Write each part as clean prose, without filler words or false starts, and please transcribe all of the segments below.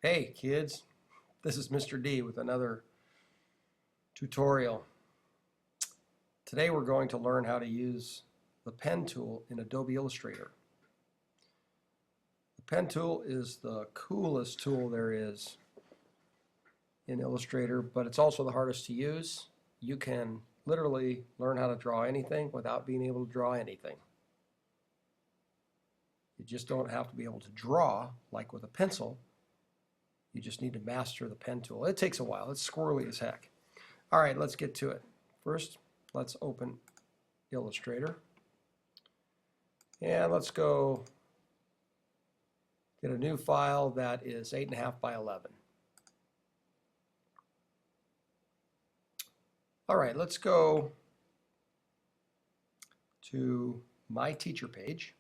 Hey kids, this is Mr. D with another tutorial. Today we're going to learn how to use the pen tool in Adobe Illustrator. The pen tool is the coolest tool there is in Illustrator, but it's also the hardest to use. You can literally learn how to draw anything without being able to draw anything. You just don't have to be able to draw like with a pencil. You just need to master the pen tool. It takes a while. It's squirrely as heck. All right, let's get to it. First, let's open Illustrator. And let's go get a new file that is 8.5 by 11. All right, let's go to my teacher page.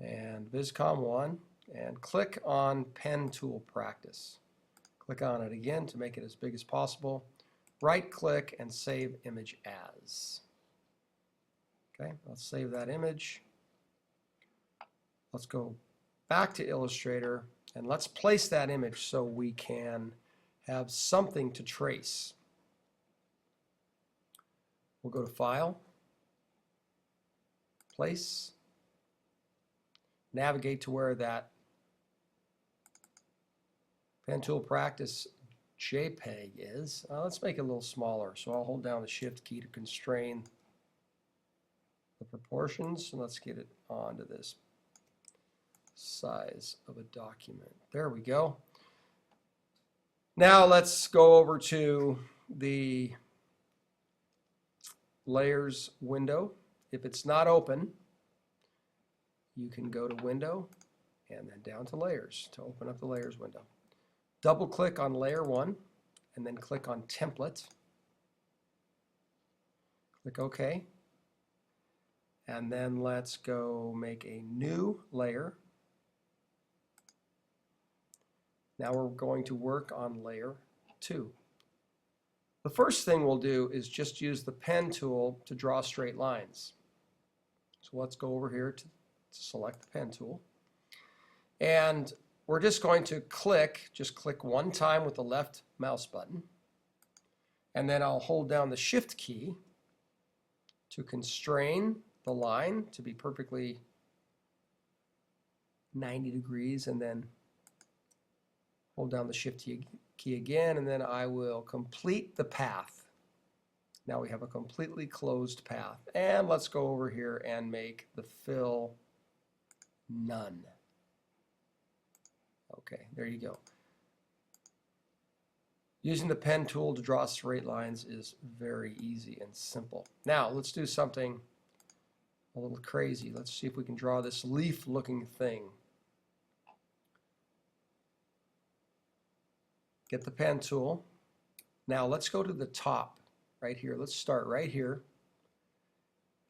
And Viscom 1 and click on Pen Tool Practice. Click on it again to make it as big as possible. Right click and save image as. Okay, let's save that image. Let's go back to Illustrator and let's place that image so we can have something to trace. We'll go to File, Place, navigate to where that Pen Tool Practice JPEG is. Let's make it a little smaller. So I'll hold down the Shift key to constrain the proportions. And let's get it onto this size of a document. There we go. Now let's go over to the Layers window. If it's not open, you can go to Window and then down to Layers to open up the Layers window. Double click on Layer 1 and then click on Template. Click OK. And then let's go make a new layer. Now we're going to work on Layer 2. The first thing we'll do is just use the pen tool to draw straight lines. So let's go over here to select the pen tool. And we're just going to just click one time with the left mouse button. And then I'll hold down the Shift key to constrain the line to be perfectly 90 degrees, and then hold down the Shift key again, and then I will complete the path. Now we have a completely closed path. And let's go over here and make the fill none. Okay, there you go. Using the pen tool to draw straight lines is very easy and simple. Now let's do something a little crazy. Let's see if we can draw this leaf-looking thing. Get the pen tool. Now let's go to the top right here. Let's start right here.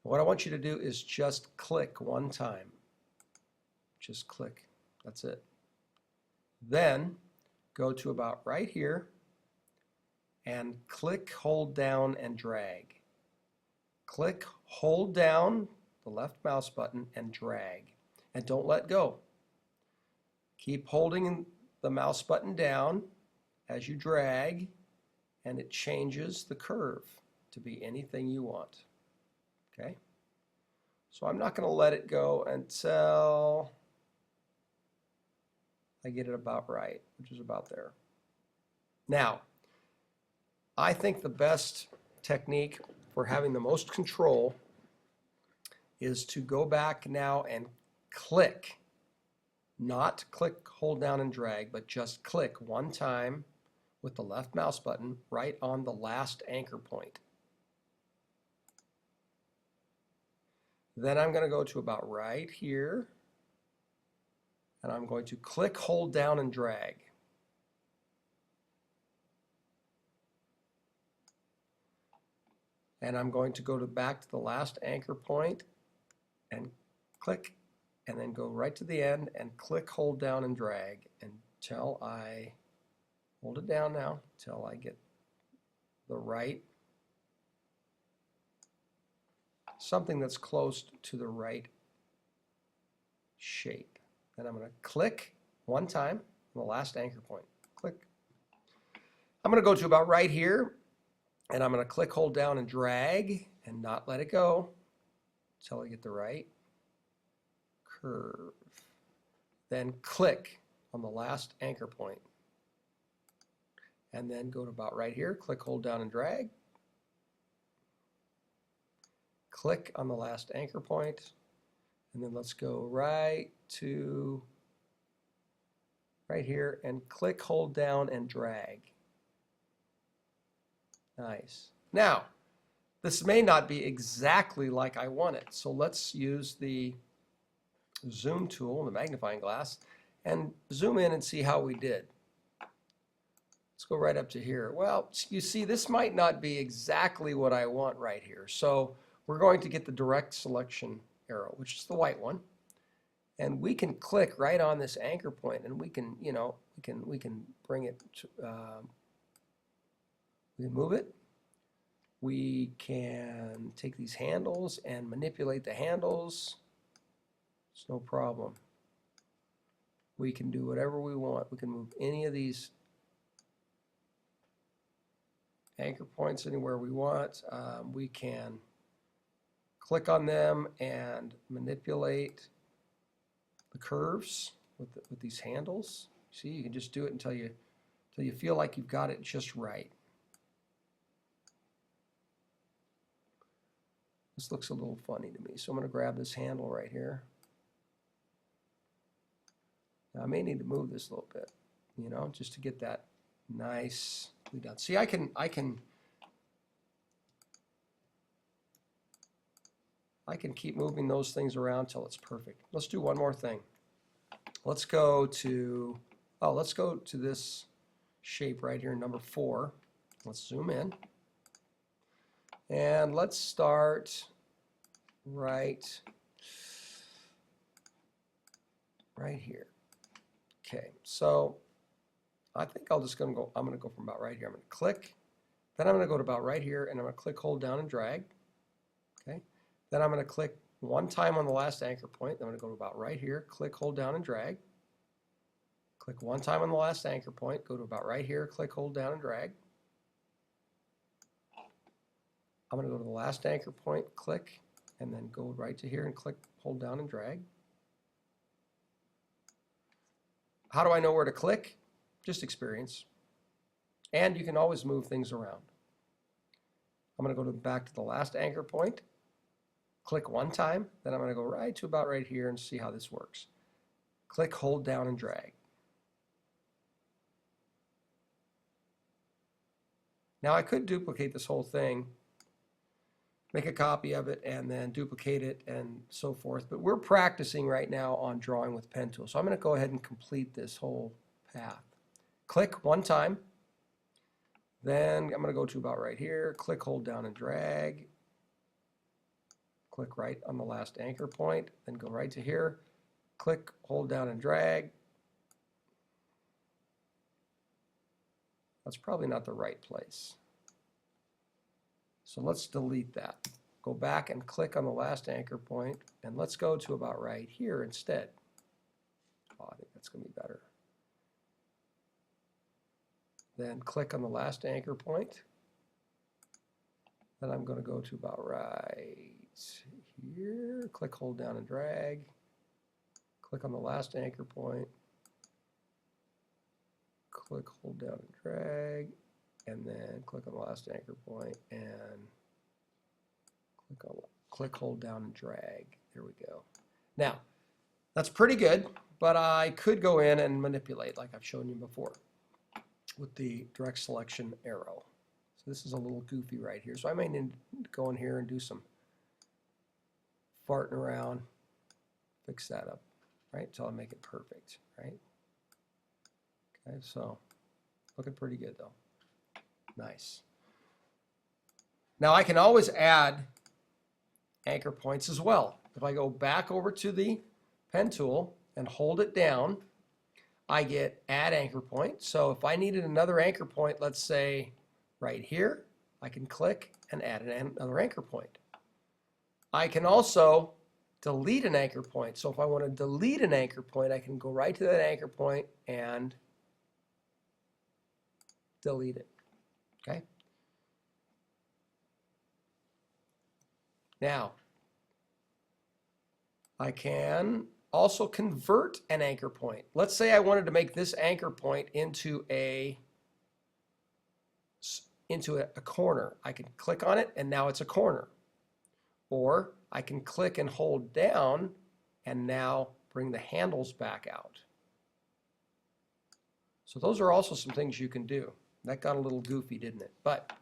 What I want you to do is just click one time. Just click. That's it. Then go to about right here and click, hold down, and drag. Click, hold down the left mouse button and drag. And don't let go. Keep holding the mouse button down as you drag, and it changes the curve to be anything you want. Okay? So I'm not going to let it go until I get it about right, which is about there. Now, I think the best technique for having the most control is to go back now and click. Not click, hold down, and drag, but just click one time with the left mouse button right on the last anchor point. Then I'm going to go to about right here, and I'm going to click, hold down, and drag. And I'm going to go back to the last anchor point and click, and then go right to the end and click, hold down, and drag, and till I hold it down now, till I get the right, something that's close to the right shape. Then I'm going to click one time on the last anchor point. Click. I'm going to go to about right here, and I'm going to click, hold down, and drag, and not let it go until I get the right curve. Then click on the last anchor point. And then go to about right here, click, hold down, and drag. Click on the last anchor point, and then let's go right to right here and click, hold down, and drag. Nice. Now, this may not be exactly like I want it, so let's use the zoom tool, the magnifying glass, and zoom in and see how we did. Let's go right up to here. Well, you see, this might not be exactly what I want right here. So we're going to get the direct selection arrow, which is the white one. And we can click right on this anchor point, and we can, you know, we can bring it to, we can move it. We can take these handles and manipulate the handles. It's no problem. We can do whatever we want. We can move any of these anchor points anywhere we want. We can click on them and manipulate the curves with these handles. See, you can just do it until you feel like you've got it just right. This looks a little funny to me, so I'm going to grab this handle right here. Now, I may need to move this a little bit, you know, just to get that nicely done. See, I can keep moving those things around till it's perfect. Let's do one more thing. Let's go to this shape right here, number 4. Let's zoom in. And let's start right here. Okay, so I think I'm going to go from about right here. I'm going to click, then I'm going to go to about right here, and I'm going to click, hold down, and drag. Okay, then I'm going to click one time on the last anchor point. Then I'm going to go to about right here, click, hold down, and drag. Click one time on the last anchor point, go to about right here, click, hold down, and drag. I'm going to go to the last anchor point, click, and then go right to here and click, hold down, and drag. How do I know where to click? Just experience. And you can always move things around. I'm going to go back to the last anchor point, click one time, then I'm going to go right to about right here and see how this works. Click, hold down, and drag. Now I could duplicate this whole thing, make a copy of it, and then duplicate it and so forth. But we're practicing right now on drawing with pen tool. So I'm going to go ahead and complete this whole path. Click one time. Then I'm going to go to about right here. Click, hold down, and drag. Click right on the last anchor point. Then go right to here. Click, hold down, and drag. That's probably not the right place. So let's delete that. Go back and click on the last anchor point, and let's go to about right here instead. Oh, I think that's going to be better. Then click on the last anchor point. Then I'm going to go to about right here. Click, hold down, and drag. Click on the last anchor point. Click, hold down, and drag. And then click on the last anchor point and click, hold down, and drag. There we go. Now, that's pretty good, but I could go in and manipulate like I've shown you before with the direct selection arrow. So this is a little goofy right here. So I may need to go in here and do some farting around, fix that up, right, until I make it perfect, right? Okay, so looking pretty good though. Nice. Now I can always add anchor points as well. If I go back over to the pen tool and hold it down, I get add anchor point. So if I needed another anchor point, let's say right here, I can click and add another anchor point. I can also delete an anchor point. So if I want to delete an anchor point, I can go right to that anchor point and delete it. Okay? Now, I can also convert an anchor point. Let's say I wanted to make this anchor point into a corner. I can click on it and now it's a corner. Or I can click and hold down and now bring the handles back out. So those are also some things you can do. That got a little goofy, didn't it? But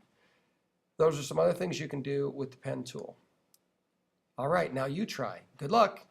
those are some other things you can do with the pen tool. All right, now you try. Good luck.